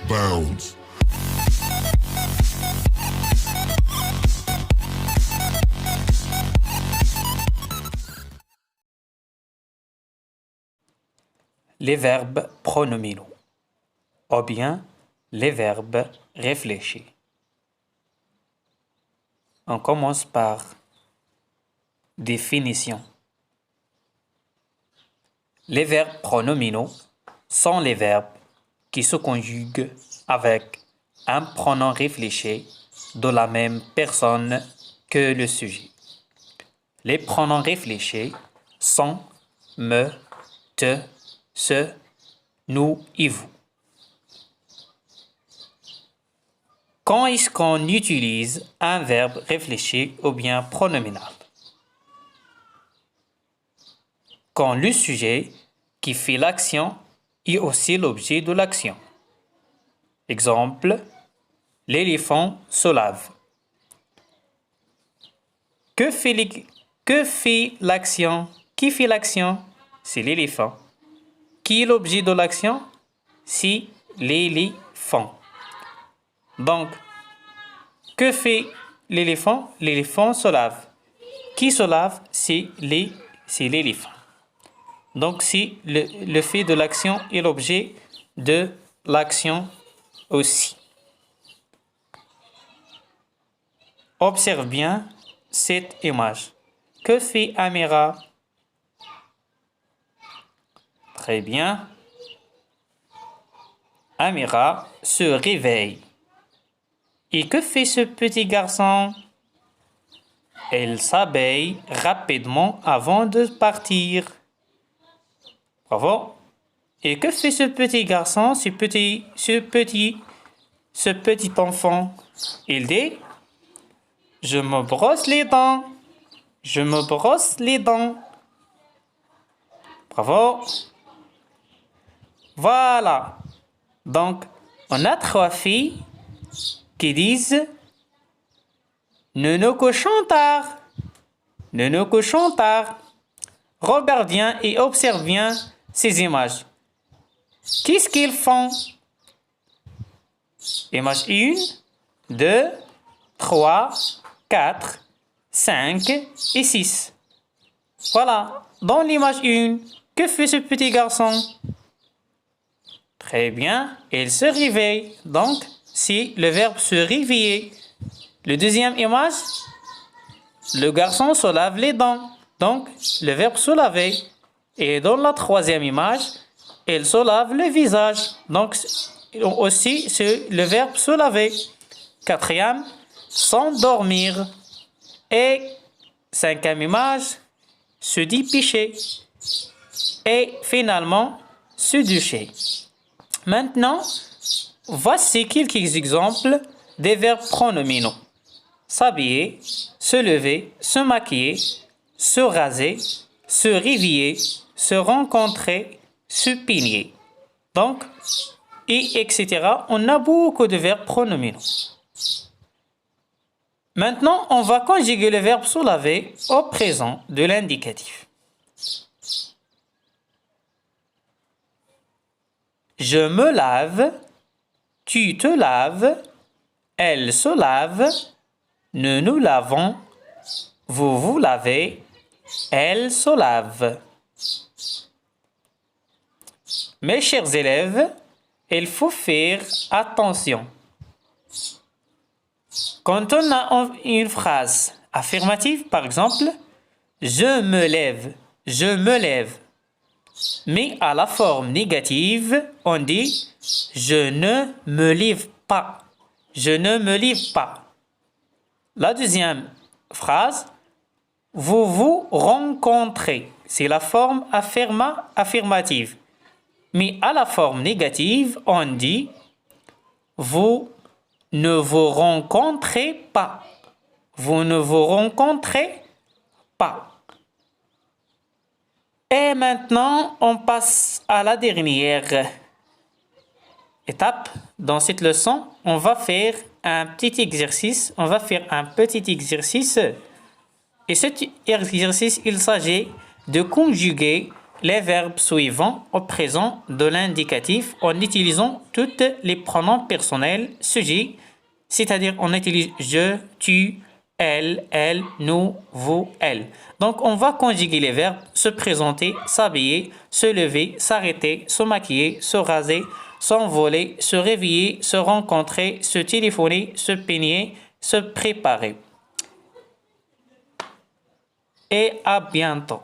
bounds. Les verbes pronominaux ou bien les verbes réfléchis. On commence par définition. Les verbes pronominaux sont les verbes qui se conjuguent avec un pronom réfléchi de la même personne que le sujet. Les pronoms réfléchis sont me, te, ce, nous et vous. Quand est-ce qu'on utilise un verbe réfléchi ou bien pronominal? Quand le sujet qui fait l'action est aussi l'objet de l'action. Exemple, l'éléphant se lave. Que fait l'action? Qui fait l'action? C'est l'éléphant. Qui est l'objet de l'action? C'est l'éléphant. Donc, que fait l'éléphant? L'éléphant se lave. Qui se lave? C'est l'éléphant. Donc, c'est le fait de l'action et l'objet de l'action aussi. Observe bien cette image. Que fait Amira? Très bien. Amira se réveille. Et que fait ce petit garçon? Elle s'habille rapidement avant de partir. Bravo. Et que fait ce petit garçon, ce petit enfant? Il dit, je me brosse les dents. Je me brosse les dents. Bravo. Voilà. Donc, on a 3 filles qui disent nous nous couchons tard. Nous nous couchons tard. Regarde bien et observe bien ces images. Qu'est-ce qu'ils font? Image 1, 2, 3, 4, 5 et 6. Voilà. Dans l'image 1, que fait ce petit garçon? Très bien. Il se réveille. Donc, c'est le verbe se réveiller. Le deuxième image, le garçon se lave les dents. Donc, le verbe se laver. Et dans la troisième image, il se lave le visage. Donc, aussi, c'est le verbe se laver. Quatrième, s'endormir. Et cinquième image, se dépêcher. Et finalement, se doucher. Maintenant, voici quelques exemples des verbes pronominaux. S'habiller, se lever, se maquiller, se raser, se réveiller, se rencontrer, se peigner. Donc, et etc. On a beaucoup de verbes pronominaux. Maintenant, on va conjuguer le verbe se laver au présent de l'indicatif. Je me lave, tu te laves, elle se lave, nous nous lavons, vous vous lavez, elle se lave. Mes chers élèves, il faut faire attention. Quand on a une phrase affirmative, par exemple, je me lève, je me lève. Mais à la forme négative, on dit je ne me lève pas. Je ne me lève pas. La deuxième phrase, vous vous rencontrez. C'est la forme affirmative. Mais à la forme négative, on dit vous ne vous rencontrez pas. Vous ne vous rencontrez pas. Et maintenant, on passe à la dernière étape. Dans cette leçon, on va faire un petit exercice. Et cet exercice, il s'agit de conjuguer les verbes suivants au présent de l'indicatif en utilisant tous les pronoms personnels sujets, c'est-à-dire on utilise je, tu, elle, nous, vous, elle. Donc on va conjuguer les verbes se présenter, s'habiller, se lever, s'arrêter, se maquiller, se raser, s'envoler, se réveiller, se rencontrer, se téléphoner, se peigner, se préparer. Et à bientôt.